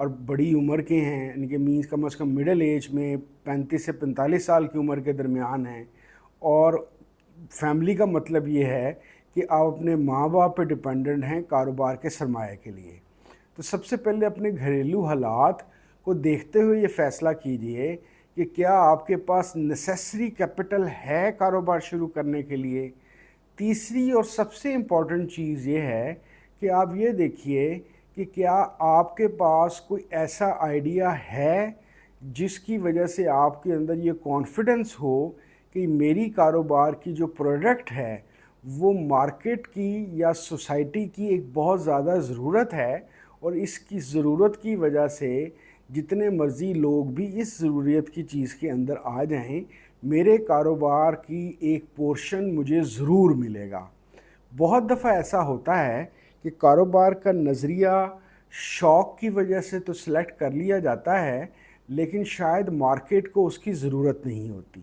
اور بڑی عمر کے ہیں، یعنی کہ مینس کم از کم مڈل ایج میں 35 سے 45 سال کی عمر کے درمیان ہیں، اور فیملی کا مطلب یہ ہے کہ آپ اپنے ماں باپ پہ ڈپینڈنٹ ہیں کاروبار کے سرمایہ کے لیے، تو سب سے پہلے اپنے گھریلو حالات کو دیکھتے ہوئے یہ فیصلہ کیجئے کہ کیا آپ کے پاس نیسیسری کیپٹل ہے کاروبار شروع کرنے کے لیے۔ تیسری اور سب سے امپورٹنٹ چیز یہ ہے کہ آپ یہ دیکھیے کہ کیا آپ کے پاس کوئی ایسا آئیڈیا ہے جس کی وجہ سے آپ کے اندر یہ کانفیڈنس ہو کہ میری کاروبار کی جو پروڈکٹ ہے وہ مارکیٹ کی یا سوسائٹی کی ایک بہت زیادہ ضرورت ہے، اور اس کی ضرورت کی وجہ سے جتنے مرضی لوگ بھی اس ضروریت کی چیز کے اندر آ جائیں، میرے کاروبار کی ایک پورشن مجھے ضرور ملے گا۔ بہت دفعہ ایسا ہوتا ہے کہ کاروبار کا نظریہ شوق کی وجہ سے تو سلیکٹ کر لیا جاتا ہے، لیکن شاید مارکیٹ کو اس کی ضرورت نہیں ہوتی۔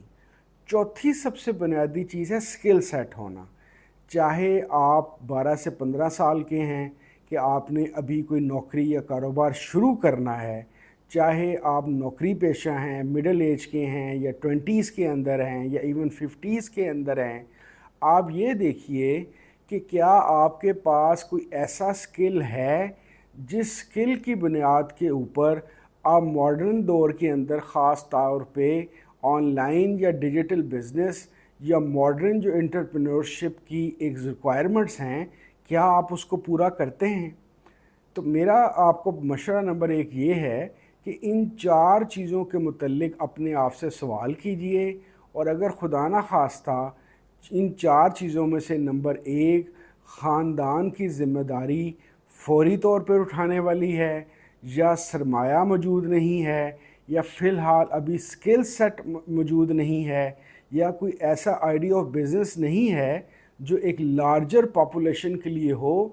چوتھی سب سے بنیادی چیز ہے سکل سیٹ ہونا۔ چاہے آپ 12 سے 15 سال کے ہیں کہ آپ نے ابھی کوئی نوکری یا کاروبار شروع کرنا ہے، چاہے آپ نوکری پیشہ ہیں، مڈل ایج کے ہیں، یا 20s کے اندر ہیں، یا ایون 50s کے اندر ہیں، آپ یہ دیکھیے کہ کیا آپ کے پاس کوئی ایسا سکل ہے جس سکل کی بنیاد کے اوپر آپ ماڈرن دور کے اندر خاص طور پہ آن لائن یا ڈیجیٹل بزنس یا ماڈرن جو انٹرپرینورشپ کی ایک ریکوائرمنٹس ہیں، کیا آپ اس کو پورا کرتے ہیں؟ تو میرا آپ کو مشورہ نمبر 1 یہ ہے کہ ان 4 چیزوں کے متعلق اپنے آپ سے سوال کیجئے، اور اگر خدا نہ خواستہ ان 4 چیزوں میں سے نمبر 1 خاندان کی ذمہ داری فوری طور پر اٹھانے والی ہے، یا سرمایہ موجود نہیں ہے، یا فی الحال ابھی سکل سیٹ موجود نہیں ہے، یا کوئی ایسا آئیڈیا آف بزنس نہیں ہے جو ایک لارجر پاپولیشن کے لیے ہو،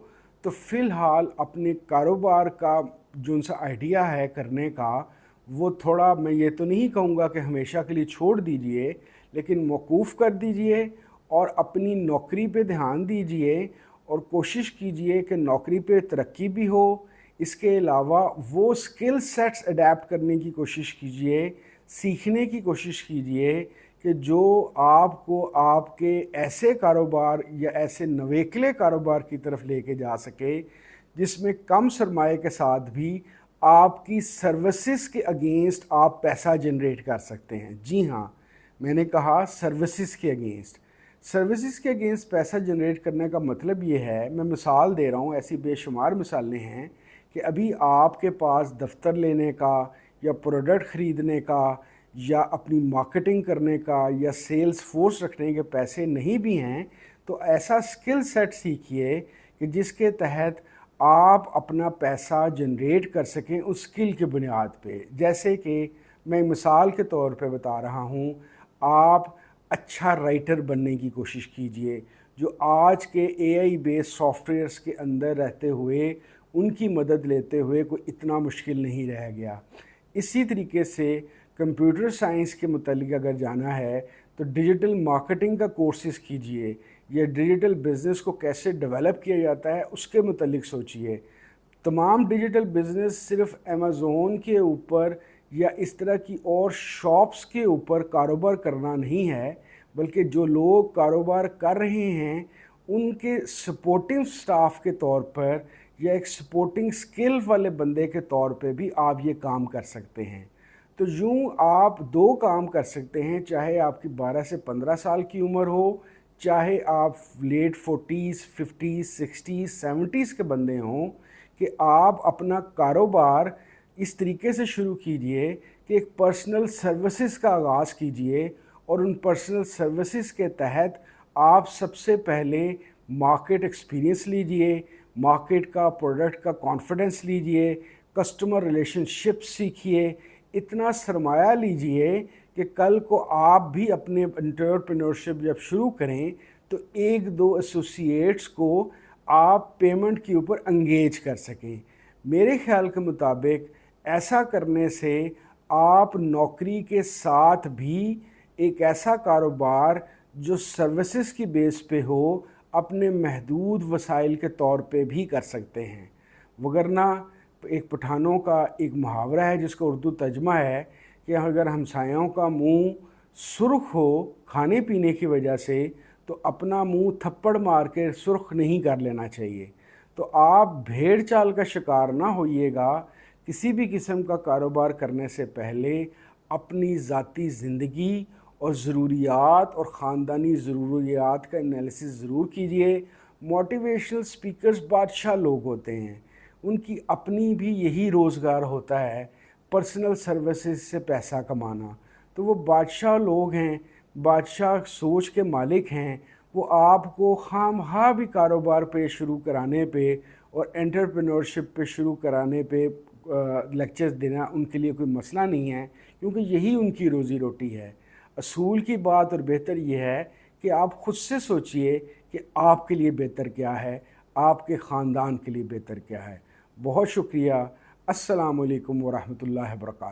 تو فی الحال اپنے کاروبار کا جو ان سا آئیڈیا ہے کرنے کا، وہ تھوڑا، میں یہ تو نہیں کہوں گا کہ ہمیشہ کے لیے چھوڑ دیجئے، لیکن موقوف کر دیجئے اور اپنی نوکری پہ دھیان دیجئے، اور کوشش کیجئے کہ نوکری پہ ترقی بھی ہو۔ اس کے علاوہ وہ سکل سیٹس اڈیپٹ کرنے کی کوشش کیجئے، سیکھنے کی کوشش کیجئے کہ جو آپ کو آپ کے ایسے کاروبار یا ایسے نویکلے کاروبار کی طرف لے کے جا سکے جس میں کم سرمایہ کے ساتھ بھی آپ کی سروسز کے اگینسٹ آپ پیسہ جنریٹ کر سکتے ہیں۔ جی ہاں، میں نے کہا سروسز کے اگینسٹ۔ سروسز کے اگینسٹ پیسہ جنریٹ کرنے کا مطلب یہ ہے، میں مثال دے رہا ہوں، ایسی بے شمار مثالیں ہیں کہ ابھی آپ کے پاس دفتر لینے کا یا پروڈکٹ خریدنے کا یا اپنی مارکیٹنگ کرنے کا یا سیلز فورس رکھنے کے پیسے نہیں بھی ہیں، تو ایسا سکل سیٹ سیکھیے کہ جس کے تحت آپ اپنا پیسہ جنریٹ کر سکیں اس سکل کی بنیاد پہ۔ جیسے کہ میں مثال کے طور پہ بتا رہا ہوں، آپ اچھا رائٹر بننے کی کوشش کیجئے، جو آج کے اے آئی بیس سافٹ ویئرس کے اندر رہتے ہوئے ان کی مدد لیتے ہوئے کوئی اتنا مشکل نہیں رہ گیا۔ اسی طریقے سے کمپیوٹر سائنس کے متعلق اگر جانا ہے تو ڈیجیٹل مارکیٹنگ کا کورسز کیجئے، یا ڈیجیٹل بزنس کو کیسے ڈیولپ کیا جاتا ہے اس کے متعلق سوچئے۔ تمام ڈیجیٹل بزنس صرف امیزون کے اوپر یا اس طرح کی اور شاپس کے اوپر کاروبار کرنا نہیں ہے، بلکہ جو لوگ کاروبار کر رہے ہیں ان کے سپورٹنگ سٹاف کے طور پر یا ایک سپورٹنگ سکل والے بندے کے طور پہ بھی آپ یہ کام کر سکتے ہیں۔ تو یوں آپ 2 کام کر سکتے ہیں، چاہے آپ کی 12 سے 15 سال کی عمر ہو، چاہے آپ late 40s 50s 60s 70s کے بندے ہوں، کہ آپ اپنا کاروبار اس طریقے سے شروع کیجئے کہ ایک پرسنل سروسز کا آغاز کیجئے، اور ان پرسنل سروسز کے تحت آپ سب سے پہلے مارکیٹ ایکسپیرینس لیجئے، مارکیٹ کا پروڈکٹ کا کانفیڈنس لیجئے، کسٹمر ریلیشن شپ سیکھیے، اتنا سرمایہ لیجئے کہ کل کو آپ بھی اپنے انٹرپرینورشپ جب شروع کریں تو 1-2 ایسوسیٹس کو آپ پیمنٹ کے اوپر انگیج کر سکیں۔ میرے خیال کے مطابق ایسا کرنے سے آپ نوکری کے ساتھ بھی ایک ایسا کاروبار جو سروسز کی بیس پہ ہو اپنے محدود وسائل کے طور پہ بھی کر سکتے ہیں، وگرنہ ایک پٹھانوں کا ایک محاورہ ہے جس کا اردو ترجمہ ہے کہ اگر ہمسایوں کا منہ سرخ ہو کھانے پینے کی وجہ سے تو اپنا منہ تھپڑ مار کے سرخ نہیں کر لینا چاہیے۔ تو آپ بھیڑ چال کا شکار نہ ہوئیے گا۔ کسی بھی قسم کا کاروبار کرنے سے پہلے اپنی ذاتی زندگی اور ضروریات اور خاندانی ضروریات کا انالیسس ضرور کیجئے۔ موٹیویشنل سپیکرز بادشاہ لوگ ہوتے ہیں، ان کی اپنی بھی یہی روزگار ہوتا ہے، پرسنل سروسز سے پیسہ کمانا۔ تو وہ بادشاہ لوگ ہیں، بادشاہ سوچ کے مالک ہیں، وہ آپ کو خام خواہ بھی کاروبار پہ شروع کرانے پہ اور انٹرپرینورشپ پہ شروع کرانے پہ لیکچرز دینا ان کے لیے کوئی مسئلہ نہیں ہے، کیونکہ یہی ان کی روزی روٹی ہے۔ اصول کی بات اور بہتر یہ ہے کہ آپ خود سے سوچئے کہ آپ کے لیے بہتر کیا ہے، آپ کے خاندان کے لیے بہتر کیا ہے۔ بہت شکریہ۔ السلام علیکم ورحمۃ اللہ وبرکاتہ۔